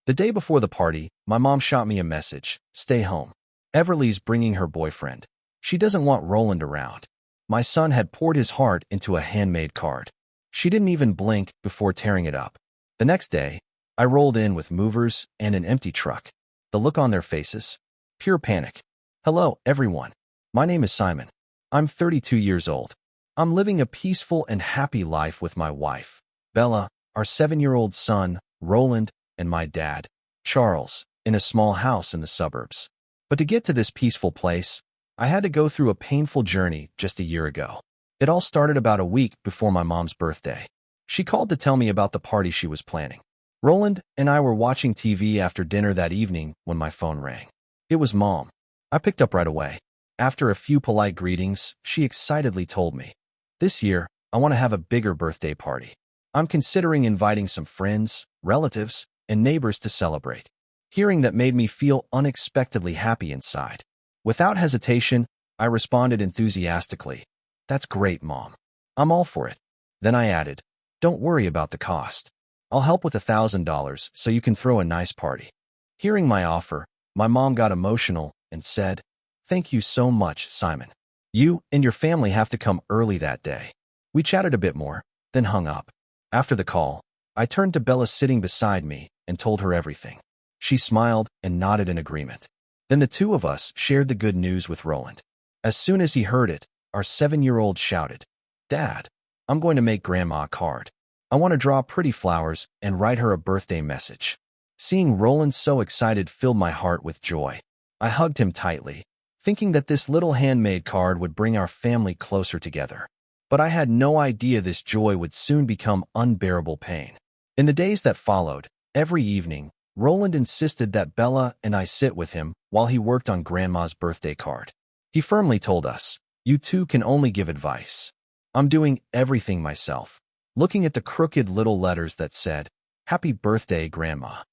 The day before the party, my mom shot me a message. Stay home. Everly's bringing her boyfriend. She doesn't want Roland around. My son had poured his heart into a handmade card. She didn't even blink before tearing it up. The next day, I rolled in with movers and an empty truck. The look on their faces? Pure panic. Hello, everyone. My name is Simon. I'm 32 years old. I'm living a peaceful and happy life with my wife, Bella, our 7-year-old son, Roland, and my dad, Charles, in a small house in the suburbs. But to get to this peaceful place, I had to go through a painful journey just a year ago. It all started about a week before my mom's birthday. She called to tell me about the party she was planning. Roland and I were watching TV after dinner that evening when my phone rang. It was Mom. I picked up right away. After a few polite greetings, she excitedly told me, "This year, I want to have a bigger birthday party. I'm considering inviting some friends, relatives, and neighbors to celebrate." Hearing that made me feel unexpectedly happy inside. Without hesitation, I responded enthusiastically, "That's great, Mom. I'm all for it." Then I added, "Don't worry about the cost. I'll help with $1,000 so you can throw a nice party." Hearing my offer, my mom got emotional and said, "Thank you so much, Simon. You and your family have to come early that day." We chatted a bit more, then hung up. After the call, I turned to Bella sitting beside me and told her everything. She smiled and nodded in agreement. Then the two of us shared the good news with Roland. As soon as he heard it, our 7-year-old shouted, "Dad, I'm going to make Grandma a card. I want to draw pretty flowers and write her a birthday message." Seeing Roland so excited filled my heart with joy. I hugged him tightly, thinking that this little handmade card would bring our family closer together. But I had no idea this joy would soon become unbearable pain. In the days that followed, every evening, Roland insisted that Bella and I sit with him while he worked on Grandma's birthday card. He firmly told us, "You two can only give advice. I'm doing everything myself." Looking at the crooked little letters that said, "Happy Birthday, Grandma,"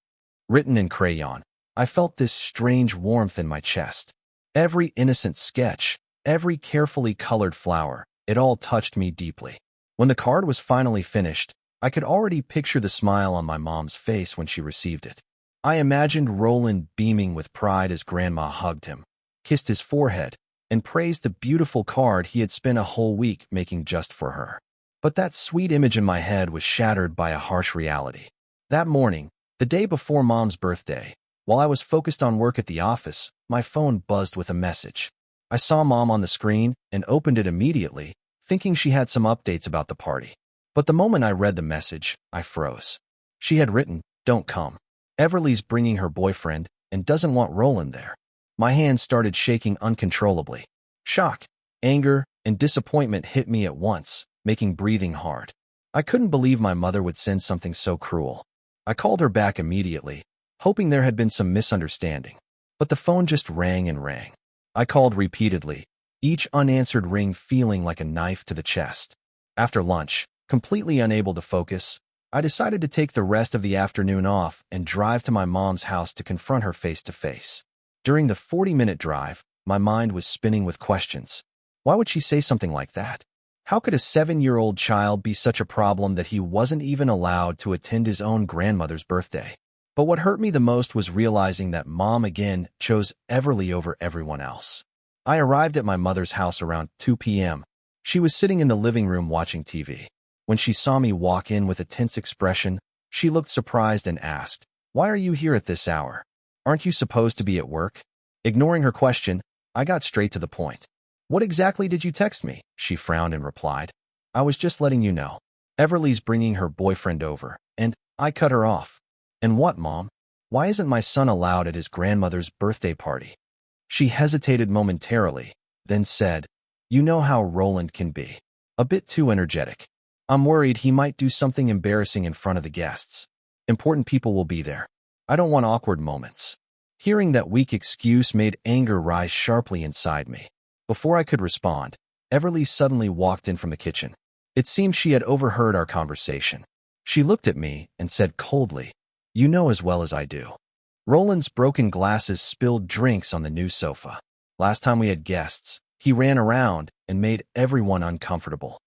written in crayon, I felt this strange warmth in my chest. Every innocent sketch, every carefully colored flower, it all touched me deeply. When the card was finally finished, I could already picture the smile on my mom's face when she received it. I imagined Roland beaming with pride as Grandma hugged him, kissed his forehead, and praised the beautiful card he had spent a whole week making just for her. But that sweet image in my head was shattered by a harsh reality. That morning, the day before Mom's birthday, while I was focused on work at the office, my phone buzzed with a message. I saw Mom on the screen and opened it immediately, thinking she had some updates about the party. But the moment I read the message, I froze. She had written, "Don't come. Everly's bringing her boyfriend and doesn't want Roland there." My hands started shaking uncontrollably. Shock, anger, and disappointment hit me at once, making breathing hard. I couldn't believe my mother would send something so cruel. I called her back immediately, hoping there had been some misunderstanding. But the phone just rang and rang. I called repeatedly, each unanswered ring feeling like a knife to the chest. After lunch, completely unable to focus, I decided to take the rest of the afternoon off and drive to my mom's house to confront her face to face. During the 40-minute drive, my mind was spinning with questions. Why would she say something like that? How could a 7-year-old child be such a problem that he wasn't even allowed to attend his own grandmother's birthday? But what hurt me the most was realizing that Mom again chose Everly over everyone else. I arrived at my mother's house around 2 p.m. She was sitting in the living room watching TV. When she saw me walk in with a tense expression, she looked surprised and asked, "Why are you here at this hour? Aren't you supposed to be at work?" Ignoring her question, I got straight to the point. "What exactly did you text me?" She frowned and replied, "I was just letting you know. Everly's bringing her boyfriend over," and I cut her off. "And what, Mom? Why isn't my son allowed at his grandmother's birthday party?" She hesitated momentarily, then said, "You know how Roland can be. A bit too energetic. I'm worried he might do something embarrassing in front of the guests. Important people will be there. I don't want awkward moments." Hearing that weak excuse made anger rise sharply inside me. Before I could respond, Everly suddenly walked in from the kitchen. It seemed she had overheard our conversation. She looked at me and said coldly, "You know as well as I do. Roland's broken glasses spilled drinks on the new sofa. Last time we had guests, he ran around and made everyone uncomfortable.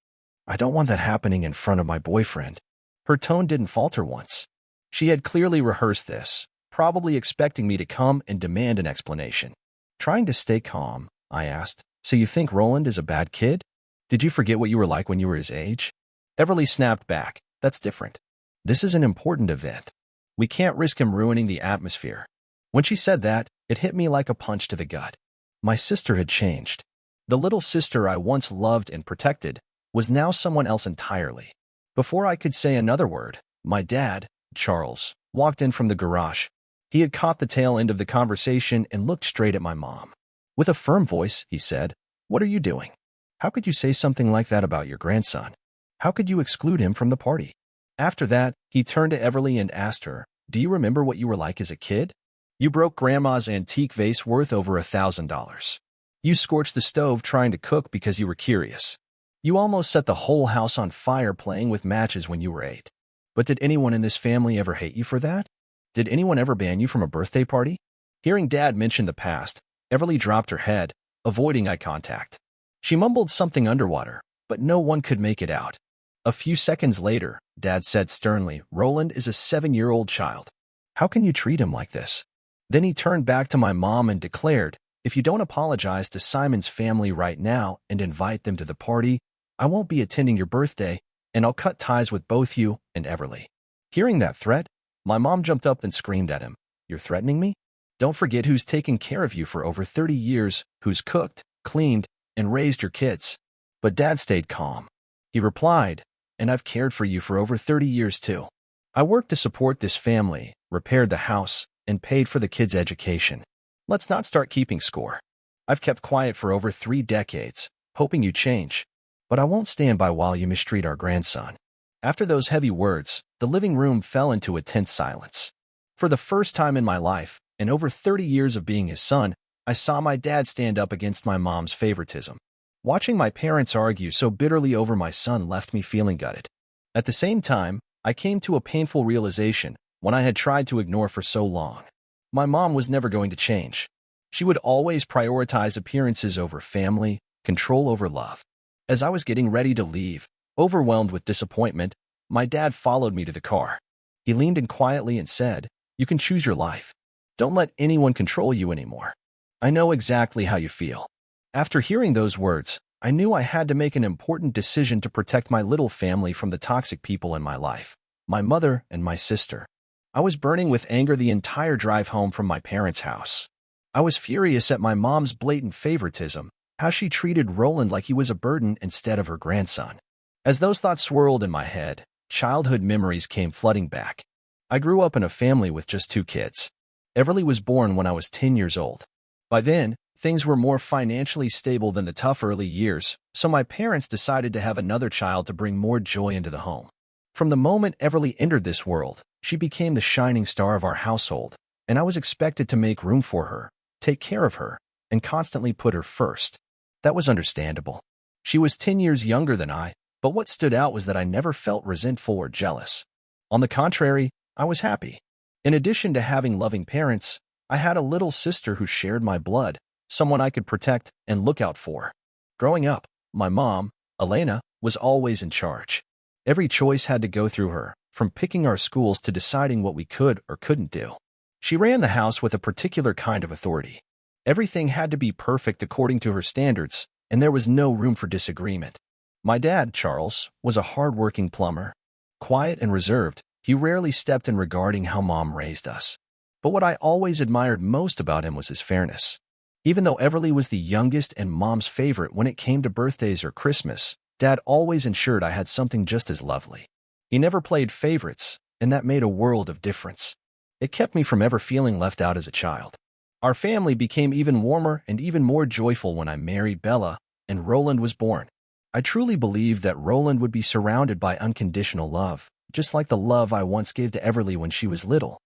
I don't want that happening in front of my boyfriend." Her tone didn't falter once. She had clearly rehearsed this, probably expecting me to come and demand an explanation. Trying to stay calm, I asked, "So you think Roland is a bad kid? Did you forget what you were like when you were his age?" Everly snapped back, "That's different. This is an important event. We can't risk him ruining the atmosphere." When she said that, it hit me like a punch to the gut. My sister had changed. The little sister I once loved and protected was now someone else entirely. Before I could say another word, my dad, Charles, walked in from the garage. He had caught the tail end of the conversation and looked straight at my mom. With a firm voice, he said, "What are you doing? How could you say something like that about your grandson? How could you exclude him from the party?" After that, he turned to Everly and asked her, "Do you remember what you were like as a kid? You broke Grandma's antique vase worth over $1,000. You scorched the stove trying to cook because you were curious. You almost set the whole house on fire playing with matches when you were 8. But did anyone in this family ever hate you for that? Did anyone ever ban you from a birthday party?" Hearing Dad mention the past, Everly dropped her head, avoiding eye contact. She mumbled something underwater, but no one could make it out. A few seconds later, Dad said sternly, "Roland is a 7-year-old child. How can you treat him like this?" Then he turned back to my mom and declared, "If you don't apologize to Simon's family right now and invite them to the party, I won't be attending your birthday, and I'll cut ties with both you and Everly." Hearing that threat, my mom jumped up and screamed at him, "You're threatening me? Don't forget who's taken care of you for over 30 years, who's cooked, cleaned, and raised your kids." But Dad stayed calm. He replied, "And I've cared for you for over 30 years too. I worked to support this family, repaired the house, and paid for the kids' education. Let's not start keeping score. I've kept quiet for over 3 decades, hoping you change. But I won't stand by while you mistreat our grandson." After those heavy words, the living room fell into a tense silence. For the first time in my life, in over 30 years of being his son, I saw my dad stand up against my mom's favoritism. Watching my parents argue so bitterly over my son left me feeling gutted. At the same time, I came to a painful realization when I had tried to ignore for so long. My mom was never going to change. She would always prioritize appearances over family, control over love. As I was getting ready to leave, overwhelmed with disappointment, my dad followed me to the car. He leaned in quietly and said, "You can choose your life. Don't let anyone control you anymore. I know exactly how you feel." After hearing those words, I knew I had to make an important decision to protect my little family from the toxic people in my life, my mother and my sister. I was burning with anger the entire drive home from my parents' house. I was furious at my mom's blatant favoritism, how she treated Roland like he was a burden instead of her grandson. As those thoughts swirled in my head, childhood memories came flooding back. I grew up in a family with just 2 kids. Everly was born when I was 10 years old. By then, things were more financially stable than the tough early years, so my parents decided to have another child to bring more joy into the home. From the moment Everly entered this world, she became the shining star of our household, and I was expected to make room for her, take care of her, and constantly put her first. That was understandable. She was 10 years younger than I, but what stood out was that I never felt resentful or jealous. On the contrary, I was happy. In addition to having loving parents, I had a little sister who shared my blood, someone I could protect and look out for. Growing up, my mom, Elena, was always in charge. Every choice had to go through her, from picking our schools to deciding what we could or couldn't do. She ran the house with a particular kind of authority. Everything had to be perfect according to her standards, and there was no room for disagreement. My dad, Charles, was a hard-working plumber. Quiet and reserved, he rarely stepped in regarding how Mom raised us. But what I always admired most about him was his fairness. Even though Everly was the youngest and Mom's favorite when it came to birthdays or Christmas, Dad always ensured I had something just as lovely. He never played favorites, and that made a world of difference. It kept me from ever feeling left out as a child. Our family became even warmer and even more joyful when I married Bella and Roland was born. I truly believed that Roland would be surrounded by unconditional love, just like the love I once gave to Everly when she was little.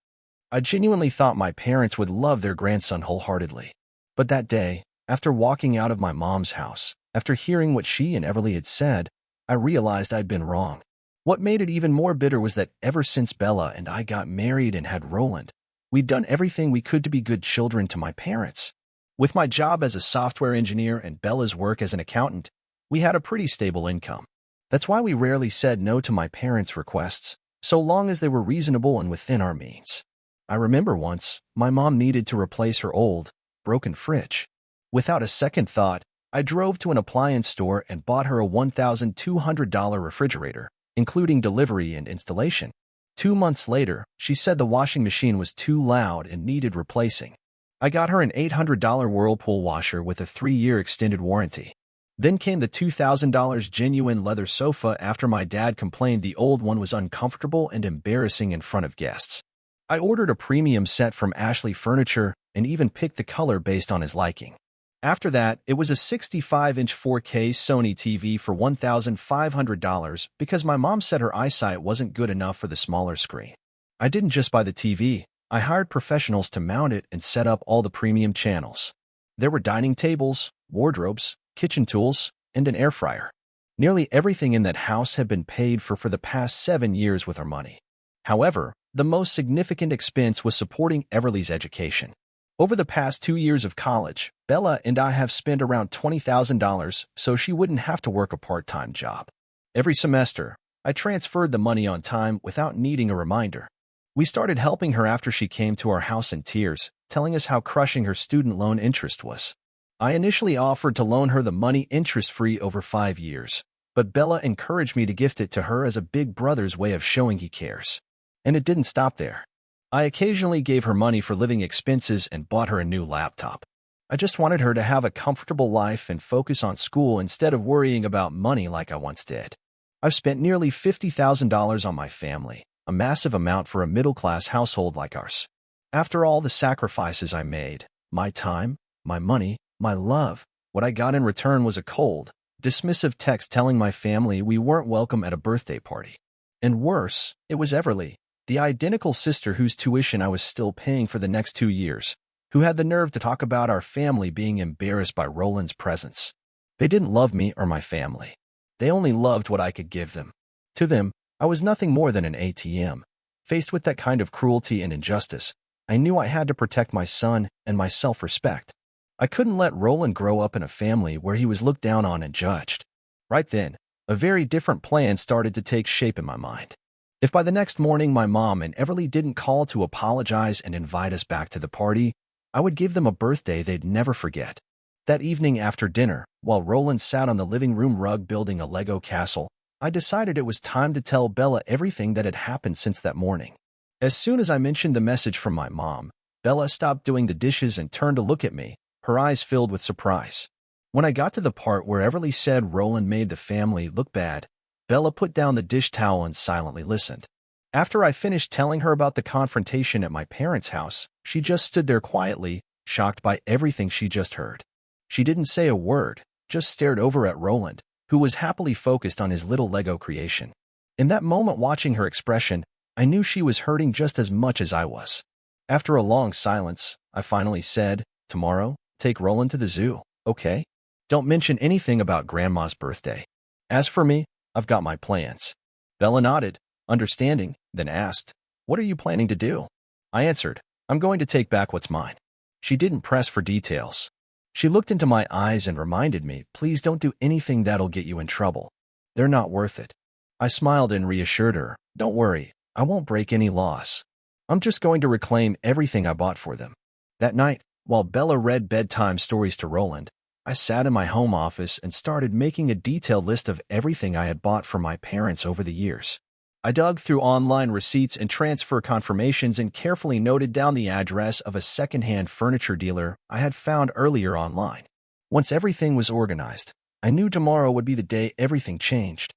I genuinely thought my parents would love their grandson wholeheartedly. But that day, after walking out of my mom's house, after hearing what she and Everly had said, I realized I'd been wrong. What made it even more bitter was that ever since Bella and I got married and had Roland, we'd done everything we could to be good children to my parents. With my job as a software engineer and Bella's work as an accountant, we had a pretty stable income. That's why we rarely said no to my parents' requests, so long as they were reasonable and within our means. I remember once, my mom needed to replace her old, broken fridge. Without a second thought, I drove to an appliance store and bought her a $1,200 refrigerator, including delivery and installation. 2 months later, she said the washing machine was too loud and needed replacing. I got her an $800 Whirlpool washer with a 3-year extended warranty. Then came the $2,000 genuine leather sofa after my dad complained the old one was uncomfortable and embarrassing in front of guests. I ordered a premium set from Ashley Furniture and even picked the color based on his liking. After that, it was a 65-inch 4K Sony TV for $1,500 because my mom said her eyesight wasn't good enough for the smaller screen. I didn't just buy the TV. I hired professionals to mount it and set up all the premium channels. There were dining tables, wardrobes, kitchen tools, and an air fryer. Nearly everything in that house had been paid for the past 7 years with our money. However, the most significant expense was supporting Everly's education. Over the past 2 years of college, Bella and I have spent around $20,000 so she wouldn't have to work a part-time job. Every semester, I transferred the money on time without needing a reminder. We started helping her after she came to our house in tears, telling us how crushing her student loan interest was. I initially offered to loan her the money interest-free over 5 years, but Bella encouraged me to gift it to her as a big brother's way of showing he cares. And it didn't stop there. I occasionally gave her money for living expenses and bought her a new laptop. I just wanted her to have a comfortable life and focus on school instead of worrying about money like I once did. I've spent nearly $50,000 on my family, a massive amount for a middle-class household like ours. After all the sacrifices I made, my time, my money, my love, what I got in return was a cold, dismissive text telling my family we weren't welcome at a birthday party. And worse, it was Everly, the identical sister whose tuition I was still paying for the next 2 years, who had the nerve to talk about our family being embarrassed by Roland's presence. They didn't love me or my family. They only loved what I could give them. To them, I was nothing more than an ATM. Faced with that kind of cruelty and injustice, I knew I had to protect my son and my self-respect. I couldn't let Roland grow up in a family where he was looked down on and judged. Right then, a very different plan started to take shape in my mind. If by the next morning my mom and Everly didn't call to apologize and invite us back to the party, I would give them a birthday they'd never forget. That evening after dinner, while Roland sat on the living room rug building a Lego castle, I decided it was time to tell Bella everything that had happened since that morning. As soon as I mentioned the message from my mom, Bella stopped doing the dishes and turned to look at me, her eyes filled with surprise. When I got to the part where Everly said Roland made the family look bad, Bella put down the dish towel and silently listened. After I finished telling her about the confrontation at my parents' house, she just stood there quietly, shocked by everything she just heard. She didn't say a word, just stared over at Roland, who was happily focused on his little Lego creation. In that moment, watching her expression, I knew she was hurting just as much as I was. After a long silence, I finally said, "Tomorrow, take Roland to the zoo, okay? Don't mention anything about Grandma's birthday. As for me, I've got my plans." Bella nodded, understanding, then asked, "What are you planning to do?" I answered, "I'm going to take back what's mine." She didn't press for details. She looked into my eyes and reminded me, "Please don't do anything that'll get you in trouble. They're not worth it." I smiled and reassured her, "Don't worry, I won't break any laws. I'm just going to reclaim everything I bought for them." That night, while Bella read bedtime stories to Roland, I sat in my home office and started making a detailed list of everything I had bought for my parents over the years. I dug through online receipts and transfer confirmations and carefully noted down the address of a second-hand furniture dealer I had found earlier online. Once everything was organized, I knew tomorrow would be the day everything changed.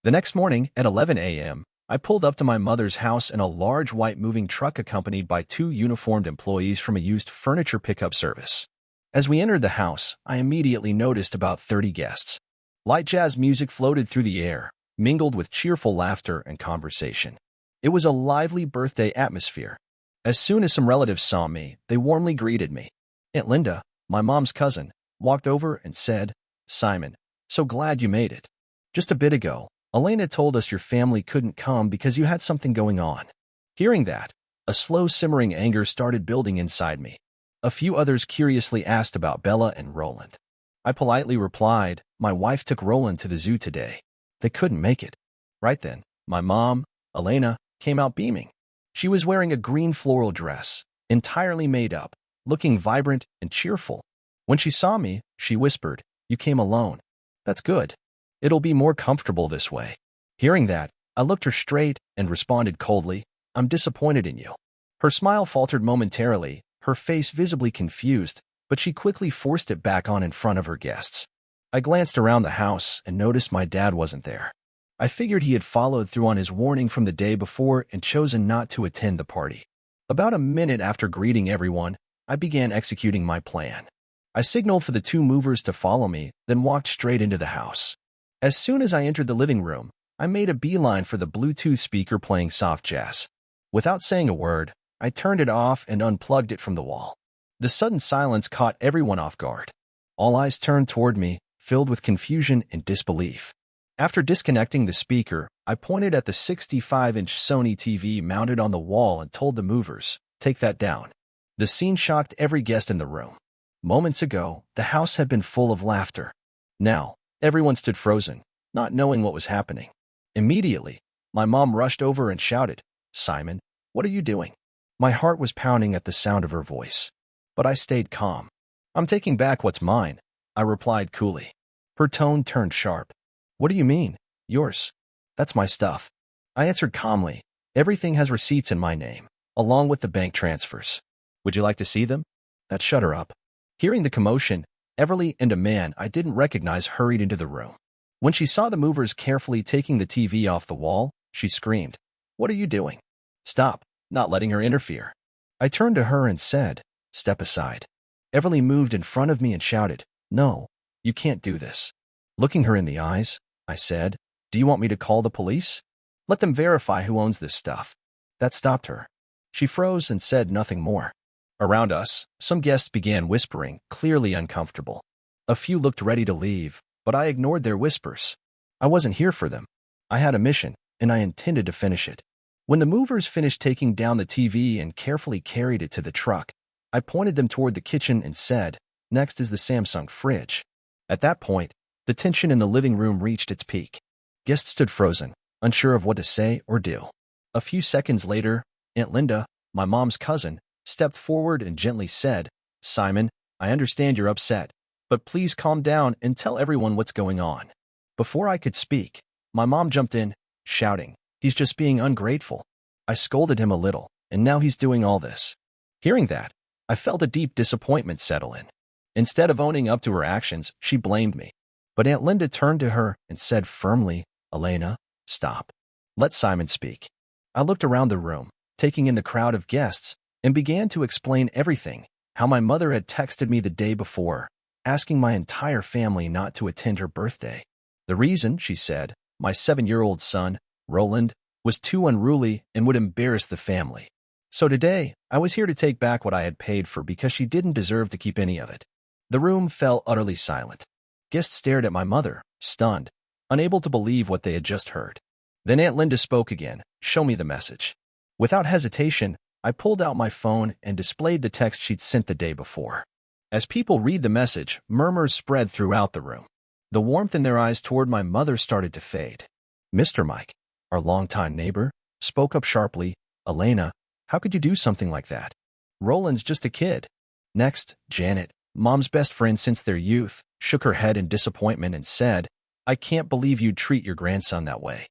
The next morning at 11 a.m., I pulled up to my mother's house in a large white moving truck accompanied by 2 uniformed employees from a used furniture pickup service. As we entered the house, I immediately noticed about 30 guests. Light jazz music floated through the air, mingled with cheerful laughter and conversation. It was a lively birthday atmosphere. As soon as some relatives saw me, they warmly greeted me. Aunt Linda, my mom's cousin, walked over and said, "Simon, so glad you made it. Just a bit ago, Elena told us your family couldn't come because you had something going on." Hearing that, a slow simmering anger started building inside me. A few others curiously asked about Bella and Roland. I politely replied, "My wife took Roland to the zoo today. They couldn't make it." Right then, my mom, Elena, came out beaming. She was wearing a green floral dress, entirely made up, looking vibrant and cheerful. When she saw me, she whispered, "You came alone. That's good. It'll be more comfortable this way." Hearing that, I looked her straight and responded coldly, "I'm disappointed in you." Her smile faltered momentarily, her face visibly confused, but she quickly forced it back on in front of her guests. I glanced around the house and noticed my dad wasn't there. I figured he had followed through on his warning from the day before and chosen not to attend the party. About a minute after greeting everyone, I began executing my plan. I signaled for the two movers to follow me, then walked straight into the house. As soon as I entered the living room, I made a beeline for the Bluetooth speaker playing soft jazz. Without saying a word, I turned it off and unplugged it from the wall. The sudden silence caught everyone off guard. All eyes turned toward me, filled with confusion and disbelief. After disconnecting the speaker, I pointed at the 65-inch Sony TV mounted on the wall and told the movers, "Take that down." The scene shocked every guest in the room. Moments ago, the house had been full of laughter. Now, everyone stood frozen, not knowing what was happening. Immediately, my mom rushed over and shouted, "Simon, what are you doing?" My heart was pounding at the sound of her voice. But I stayed calm. "I'm taking back what's mine," I replied coolly. Her tone turned sharp. "What do you mean? Yours? That's my stuff." I answered calmly, "Everything has receipts in my name, along with the bank transfers. Would you like to see them?" That shut her up. Hearing the commotion, Everly and a man I didn't recognize hurried into the room. When she saw the movers carefully taking the TV off the wall, she screamed, "What are you doing? Stop," not letting her interfere. I turned to her and said, "Step aside." Everly moved in front of me and shouted, "No, you can't do this." Looking her in the eyes, I said, "Do you want me to call the police? Let them verify who owns this stuff." That stopped her. She froze and said nothing more. Around us, some guests began whispering, clearly uncomfortable. A few looked ready to leave, but I ignored their whispers. I wasn't here for them. I had a mission, and I intended to finish it. When the movers finished taking down the TV and carefully carried it to the truck, I pointed them toward the kitchen and said, "Next is the Samsung fridge." At that point, the tension in the living room reached its peak. Guests stood frozen, unsure of what to say or do. A few seconds later, Aunt Linda, my mom's cousin, stepped forward and gently said, "Simon, I understand you're upset, but please calm down and tell everyone what's going on." Before I could speak, my mom jumped in, shouting, "He's just being ungrateful." I scolded him a little, and now he's doing all this. Hearing that, I felt a deep disappointment settle in. Instead of owning up to her actions, she blamed me. But Aunt Linda turned to her and said firmly, "Elena, stop. Let Simon speak." I looked around the room, taking in the crowd of guests, and began to explain everything, how my mother had texted me the day before, asking my entire family not to attend her birthday. The reason, she said, my 7-year-old son, Roland, was too unruly and would embarrass the family. So today, I was here to take back what I had paid for because she didn't deserve to keep any of it. The room fell utterly silent. Guests stared at my mother, stunned, unable to believe what they had just heard. Then Aunt Linda spoke again, "Show me the message." Without hesitation, I pulled out my phone and displayed the text she'd sent the day before. As people read the message, murmurs spread throughout the room. The warmth in their eyes toward my mother started to fade. Mr. Mike, our longtime neighbor, spoke up sharply, "Elena, how could you do something like that? Roland's just a kid." Next, Janet, Mom's best friend since their youth, shook her head in disappointment and said, "I can't believe you'd treat your grandson that way."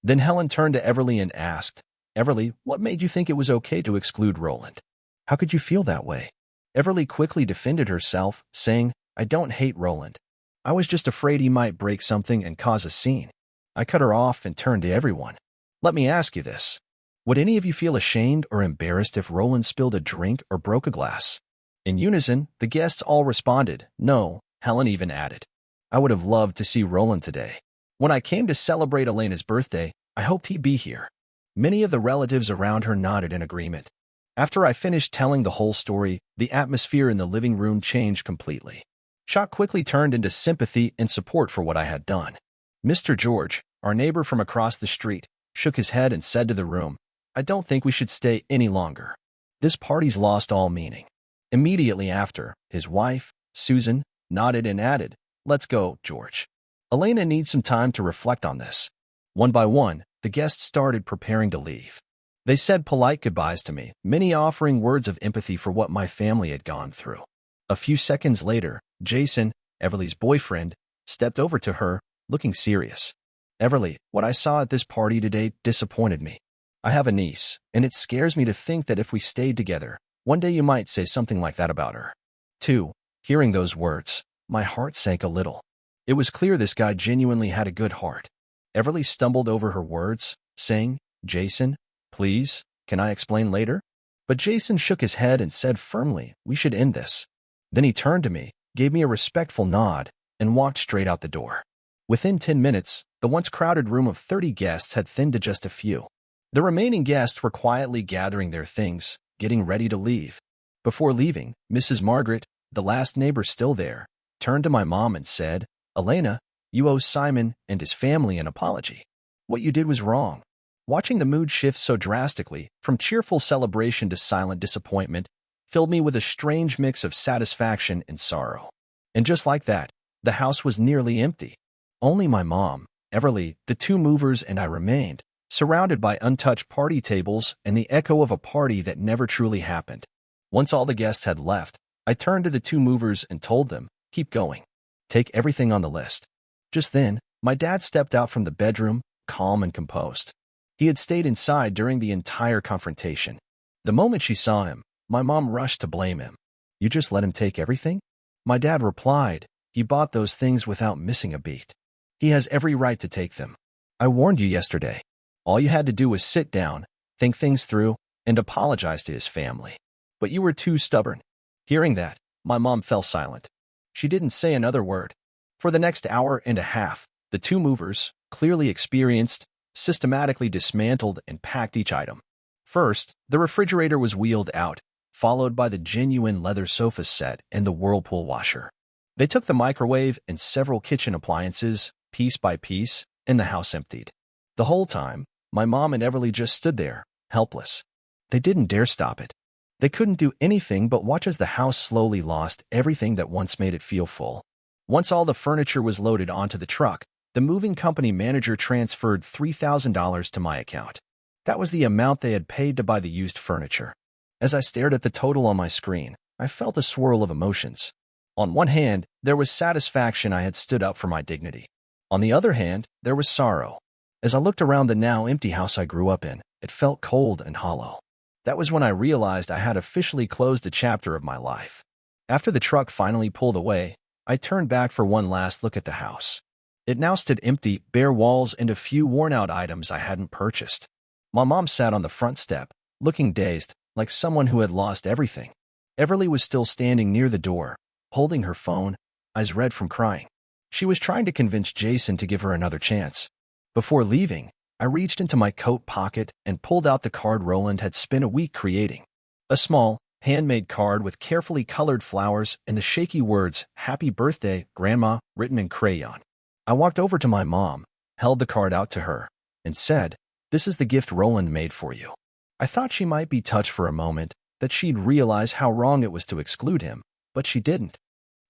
Then Helen turned to Everly and asked, "Everly, what made you think it was okay to exclude Roland? How could you feel that way?" Everly quickly defended herself, saying, "I don't hate Roland. I was just afraid he might break something and cause a scene." I cut her off and turned to everyone. "Let me ask you this. Would any of you feel ashamed or embarrassed if Roland spilled a drink or broke a glass?" In unison, the guests all responded, "No." Helen even added, "I would have loved to see Roland today. When I came to celebrate Elena's birthday, I hoped he'd be here." Many of the relatives around her nodded in agreement. After I finished telling the whole story, the atmosphere in the living room changed completely. Shock quickly turned into sympathy and support for what I had done. Mr. George, our neighbor from across the street, shook his head and said to the room, "I don't think we should stay any longer. This party's lost all meaning." Immediately after, his wife, Susan, nodded and added, "Let's go, George. Elena needs some time to reflect on this." One by one, the guests started preparing to leave. They said polite goodbyes to me, many offering words of empathy for what my family had gone through. A few seconds later, Jason, Everly's boyfriend, stepped over to her, looking serious. "Everly, what I saw at this party today disappointed me. I have a niece, and it scares me to think that if we stayed together, one day you might say something like that about her." 2. Hearing those words, my heart sank a little. It was clear this guy genuinely had a good heart. Everly stumbled over her words, saying, "Jason, please, can I explain later?" But Jason shook his head and said firmly, "We should end this." Then he turned to me, gave me a respectful nod, and walked straight out the door. Within 10 minutes, the once crowded room of 30 guests had thinned to just a few. The remaining guests were quietly gathering their things, getting ready to leave. Before leaving, Mrs. Margaret, the last neighbor still there, turned to my mom and said, "Elena, you owe Simon and his family an apology. What you did was wrong." Watching the mood shift so drastically, from cheerful celebration to silent disappointment, filled me with a strange mix of satisfaction and sorrow. And just like that, the house was nearly empty. Only my mom, Everly, the two movers, and I remained, surrounded by untouched party tables and the echo of a party that never truly happened. Once all the guests had left, I turned to the two movers and told them, "Keep going. Take everything on the list." Just then, my dad stepped out from the bedroom, calm and composed. He had stayed inside during the entire confrontation. The moment she saw him, my mom rushed to blame him. "You just let him take everything?" My dad replied, "He bought those things without missing a beat. He has every right to take them. I warned you yesterday. All you had to do was sit down, think things through, and apologize to his family. But you were too stubborn." Hearing that, my mom fell silent. She didn't say another word. For the next hour and a half, the two movers, clearly experienced, systematically dismantled and packed each item. First, the refrigerator was wheeled out, followed by the genuine leather sofa set and the Whirlpool washer. They took the microwave and several kitchen appliances, piece by piece, and the house emptied. The whole time, my mom and Everly just stood there, helpless. They didn't dare stop it. They couldn't do anything but watch as the house slowly lost everything that once made it feel full. Once all the furniture was loaded onto the truck, the moving company manager transferred $3,000 to my account. That was the amount they had paid to buy the used furniture. As I stared at the total on my screen, I felt a swirl of emotions. On one hand, there was satisfaction I had stood up for my dignity. On the other hand, there was sorrow. As I looked around the now empty house I grew up in, it felt cold and hollow. That was when I realized I had officially closed a chapter of my life. After the truck finally pulled away, I turned back for one last look at the house. It now stood empty, bare walls and a few worn-out items I hadn't purchased. My mom sat on the front step, looking dazed, like someone who had lost everything. Everly was still standing near the door, holding her phone, eyes red from crying. She was trying to convince Jason to give her another chance. Before leaving, I reached into my coat pocket and pulled out the card Roland had spent a week creating. A small, handmade card with carefully colored flowers and the shaky words, "Happy Birthday, Grandma," written in crayon. I walked over to my mom, held the card out to her, and said, "This is the gift Roland made for you." I thought she might be touched for a moment, that she'd realize how wrong it was to exclude him, but she didn't.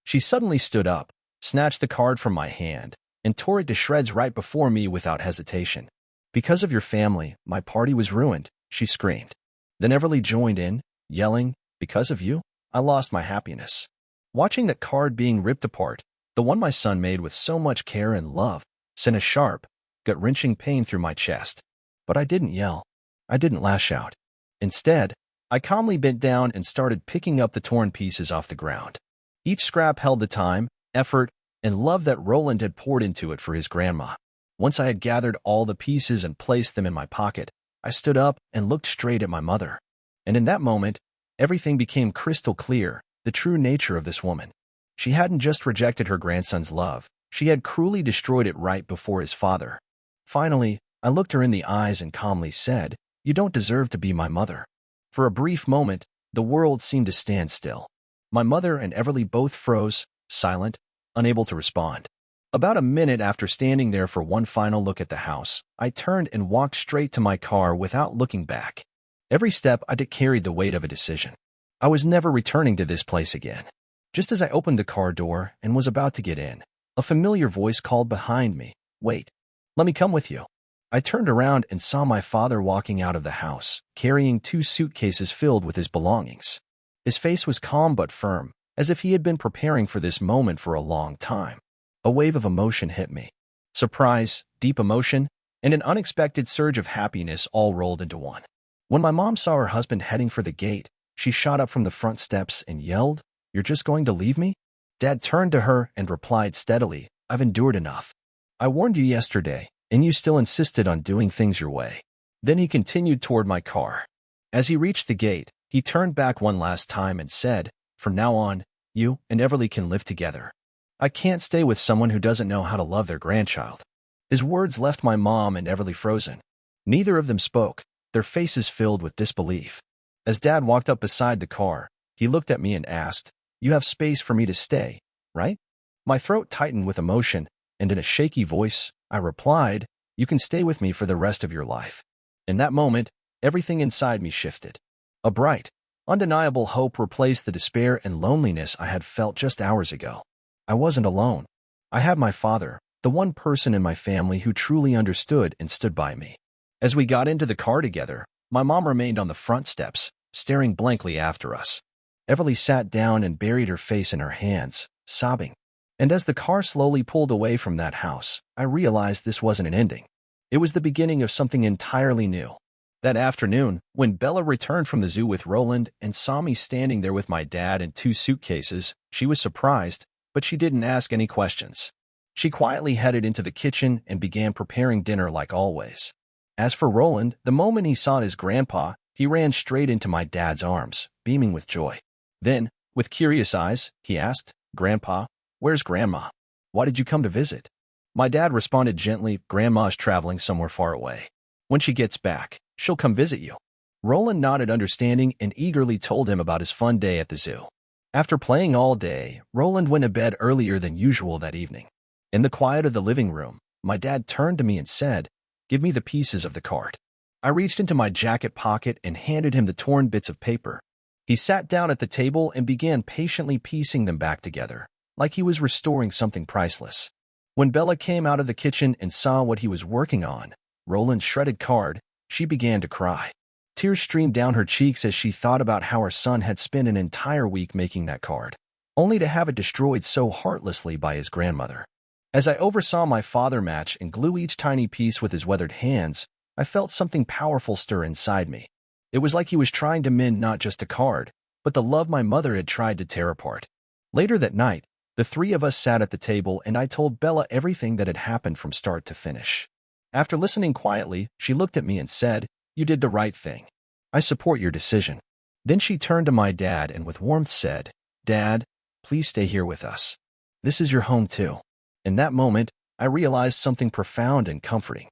She suddenly stood up, snatched the card from my hand, and tore it to shreds right before me without hesitation. "Because of your family, my party was ruined," she screamed. Then Everly joined in, yelling, "Because of you, I lost my happiness." Watching that card being ripped apart, the one my son made with so much care and love, sent a sharp, gut-wrenching pain through my chest. But I didn't yell. I didn't lash out. Instead, I calmly bent down and started picking up the torn pieces off the ground. Each scrap held the time, effort, and love that Roland had poured into it for his grandma. Once I had gathered all the pieces and placed them in my pocket, I stood up and looked straight at my mother. And in that moment, everything became crystal clear, the true nature of this woman. She hadn't just rejected her grandson's love, she had cruelly destroyed it right before his father. Finally, I looked her in the eyes and calmly said, "You don't deserve to be my mother." For a brief moment, the world seemed to stand still. My mother and Everly both froze, silent, unable to respond. About a minute after standing there for one final look at the house, I turned and walked straight to my car without looking back. Every step I took carried the weight of a decision. I was never returning to this place again. Just as I opened the car door and was about to get in, a familiar voice called behind me, "Wait, let me come with you." I turned around and saw my father walking out of the house, carrying 2 suitcases filled with his belongings. His face was calm but firm, as if he had been preparing for this moment for a long time. A wave of emotion hit me. Surprise, deep emotion, and an unexpected surge of happiness all rolled into one. When my mom saw her husband heading for the gate, she shot up from the front steps and yelled, "You're just going to leave me?" Dad turned to her and replied steadily, "I've endured enough. I warned you yesterday, and you still insisted on doing things your way." Then he continued toward my car. As he reached the gate, he turned back one last time and said, "From now on, you and Everly can live together. I can't stay with someone who doesn't know how to love their grandchild." His words left my mom and Everly frozen. Neither of them spoke, their faces filled with disbelief. As Dad walked up beside the car, he looked at me and asked, "You have space for me to stay, right?" My throat tightened with emotion, and in a shaky voice, I replied, "You can stay with me for the rest of your life." In that moment, everything inside me shifted. A bright, undeniable hope replaced the despair and loneliness I had felt just hours ago. I wasn't alone. I had my father, the one person in my family who truly understood and stood by me. As we got into the car together, my mom remained on the front steps, staring blankly after us. Everly sat down and buried her face in her hands, sobbing. And as the car slowly pulled away from that house, I realized this wasn't an ending. It was the beginning of something entirely new. That afternoon, when Bella returned from the zoo with Roland and saw me standing there with my dad and 2 suitcases, she was surprised, but she didn't ask any questions. She quietly headed into the kitchen and began preparing dinner like always. As for Roland, the moment he saw his grandpa, he ran straight into my dad's arms, beaming with joy. Then, with curious eyes, he asked, "Grandpa, where's Grandma? Why did you come to visit?" My dad responded gently, "Grandma's traveling somewhere far away. When she gets back, she'll come visit you." Roland nodded understanding and eagerly told him about his fun day at the zoo. After playing all day, Roland went to bed earlier than usual that evening. In the quiet of the living room, my dad turned to me and said, "Give me the pieces of the card." I reached into my jacket pocket and handed him the torn bits of paper. He sat down at the table and began patiently piecing them back together, like he was restoring something priceless. When Bella came out of the kitchen and saw what he was working on, Roland's shredded card, she began to cry. Tears streamed down her cheeks as she thought about how her son had spent an entire week making that card, only to have it destroyed so heartlessly by his grandmother. As I oversaw my father match and glue each tiny piece with his weathered hands, I felt something powerful stir inside me. It was like he was trying to mend not just a card, but the love my mother had tried to tear apart. Later that night, the three of us sat at the table and I told Bella everything that had happened from start to finish. After listening quietly, she looked at me and said, "You did the right thing. I support your decision." Then she turned to my dad and with warmth said, "Dad, please stay here with us. This is your home too." In that moment, I realized something profound and comforting.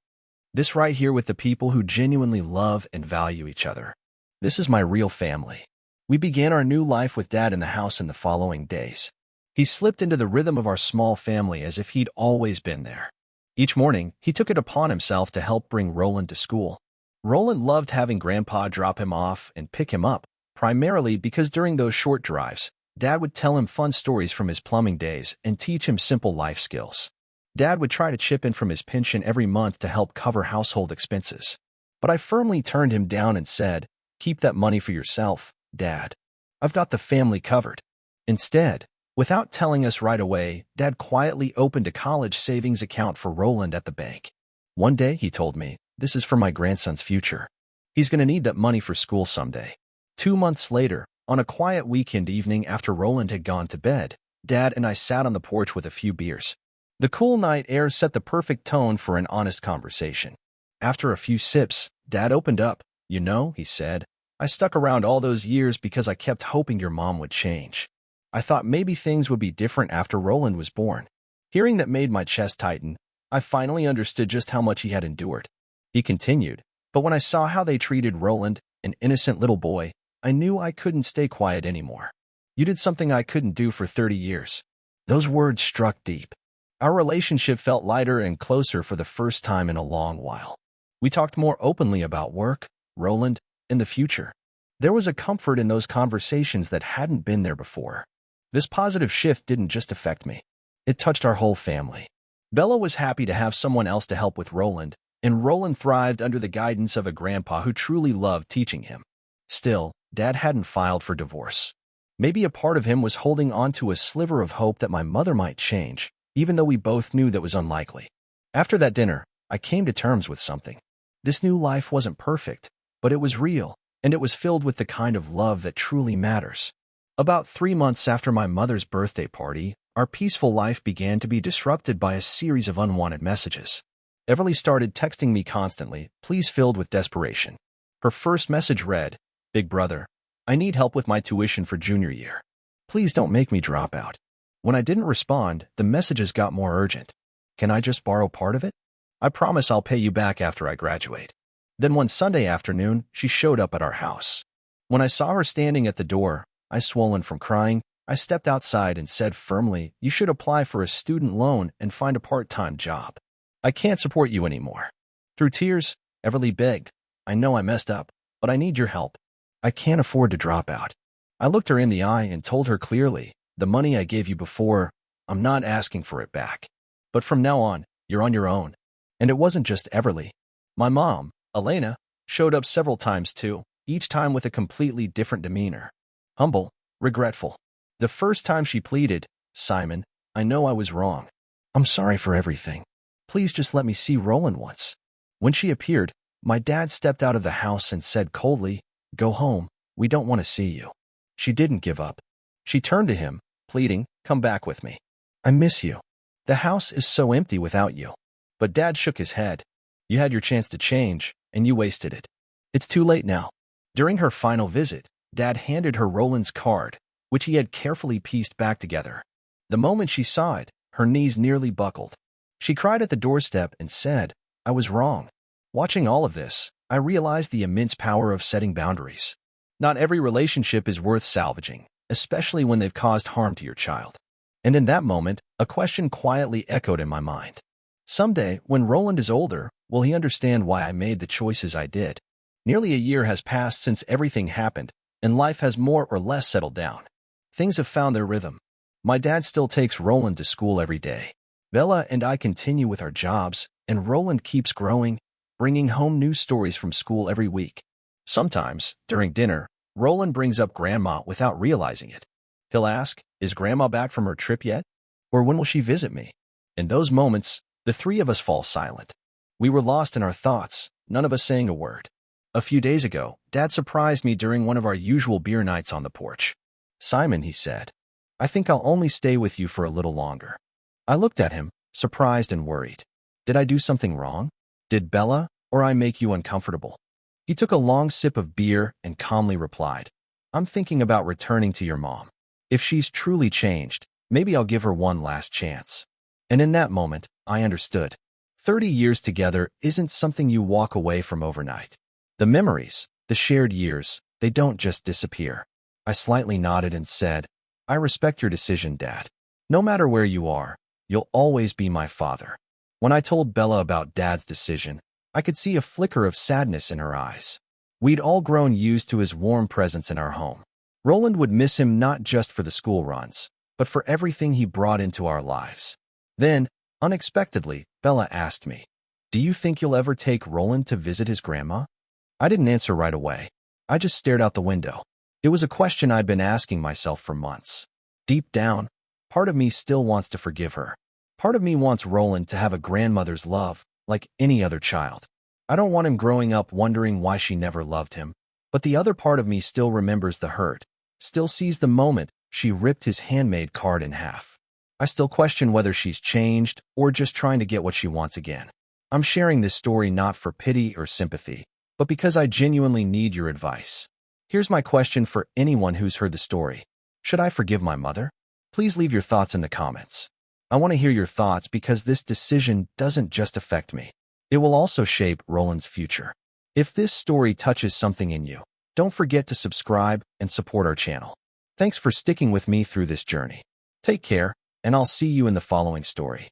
This right here with the people who genuinely love and value each other. This is my real family. We began our new life with Dad in the house in the following days. He slipped into the rhythm of our small family as if he'd always been there. Each morning, he took it upon himself to help bring Roland to school. Roland loved having Grandpa drop him off and pick him up, primarily because during those short drives, Dad would tell him fun stories from his plumbing days and teach him simple life skills. Dad would try to chip in from his pension every month to help cover household expenses. But I firmly turned him down and said, "Keep that money for yourself, Dad. I've got the family covered." Instead, without telling us right away, Dad quietly opened a college savings account for Roland at the bank. One day, he told me, "This is for my grandson's future. He's going to need that money for school someday." 2 months later, on a quiet weekend evening after Roland had gone to bed, Dad and I sat on the porch with a few beers. The cool night air set the perfect tone for an honest conversation. After a few sips, Dad opened up. "You know," he said, "I stuck around all those years because I kept hoping your mom would change. I thought maybe things would be different after Roland was born." Hearing that made my chest tighten. I finally understood just how much he had endured. He continued, "But when I saw how they treated Roland, an innocent little boy, I knew I couldn't stay quiet anymore. You did something I couldn't do for 30 years. Those words struck deep. Our relationship felt lighter and closer for the first time in a long while. We talked more openly about work, Roland, and the future. There was a comfort in those conversations that hadn't been there before. This positive shift didn't just affect me. It touched our whole family. Bella was happy to have someone else to help with Roland, and Roland thrived under the guidance of a grandpa who truly loved teaching him. Still, Dad hadn't filed for divorce. Maybe a part of him was holding on to a sliver of hope that my mother might change, even though we both knew that was unlikely. After that dinner, I came to terms with something. This new life wasn't perfect, but it was real, and it was filled with the kind of love that truly matters. About 3 months after my mother's birthday party, our peaceful life began to be disrupted by a series of unwanted messages. Everly started texting me constantly, pleas filled with desperation. Her first message read, "Big brother, I need help with my tuition for junior year. Please don't make me drop out." When I didn't respond, the messages got more urgent. "Can I just borrow part of it? I promise I'll pay you back after I graduate." Then one Sunday afternoon, she showed up at our house. When I saw her standing at the door, I swollen from crying, I stepped outside and said firmly, "You should apply for a student loan and find a part-time job. I can't support you anymore." Through tears, Everly begged, "I know I messed up, but I need your help. I can't afford to drop out." I looked her in the eye and told her clearly, "The money I gave you before, I'm not asking for it back. But from now on, you're on your own." And it wasn't just Everly. My mom, Elena, showed up several times too, each time with a completely different demeanor. Humble, regretful. The first time she pleaded, "Simon, I know I was wrong. I'm sorry for everything. Please just let me see Roland once." When she appeared, my dad stepped out of the house and said coldly, "Go home, we don't want to see you." She didn't give up. She turned to him, pleading, "Come back with me. I miss you. The house is so empty without you." But Dad shook his head. "You had your chance to change, and you wasted it. It's too late now." During her final visit, Dad handed her Roland's card, which he had carefully pieced back together. The moment she saw it, her knees nearly buckled. She cried at the doorstep and said, "I was wrong." Watching all of this, I realized the immense power of setting boundaries. Not every relationship is worth salvaging, especially when they've caused harm to your child. And in that moment, a question quietly echoed in my mind. Someday, when Roland is older, will he understand why I made the choices I did? Nearly a year has passed since everything happened, and life has more or less settled down. Things have found their rhythm. My dad still takes Roland to school every day. Bella and I continue with our jobs, and Roland keeps growing, bringing home new stories from school every week. Sometimes, during dinner, Roland brings up Grandma without realizing it. He'll ask, "Is Grandma back from her trip yet? Or when will she visit me?" In those moments, the three of us fall silent. We were lost in our thoughts, none of us saying a word. A few days ago, Dad surprised me during one of our usual beer nights on the porch. "Simon," he said, "I think I'll only stay with you for a little longer." I looked at him, surprised and worried. Did I do something wrong? Did Bella or I make you uncomfortable? He took a long sip of beer and calmly replied, "I'm thinking about returning to your mom. If she's truly changed, maybe I'll give her one last chance." And in that moment, I understood. 30 years together isn't something you walk away from overnight. The memories, the shared years, they don't just disappear. I slightly nodded and said, "I respect your decision, Dad. No matter where you are, you'll always be my father." When I told Bella about Dad's decision, I could see a flicker of sadness in her eyes. We'd all grown used to his warm presence in our home. Roland would miss him not just for the school runs, but for everything he brought into our lives. Then, unexpectedly, Bella asked me, "Do you think you'll ever take Roland to visit his grandma?" I didn't answer right away. I just stared out the window. It was a question I'd been asking myself for months. Deep down, part of me still wants to forgive her. Part of me wants Roland to have a grandmother's love, like any other child. I don't want him growing up wondering why she never loved him. But the other part of me still remembers the hurt, still sees the moment she ripped his handmade card in half. I still question whether she's changed or just trying to get what she wants again. I'm sharing this story not for pity or sympathy, but because I genuinely need your advice. Here's my question for anyone who's heard the story. Should I forgive my mother? Please leave your thoughts in the comments. I want to hear your thoughts because this decision doesn't just affect me. It will also shape Roland's future. If this story touches something in you, don't forget to subscribe and support our channel. Thanks for sticking with me through this journey. Take care, and I'll see you in the following story.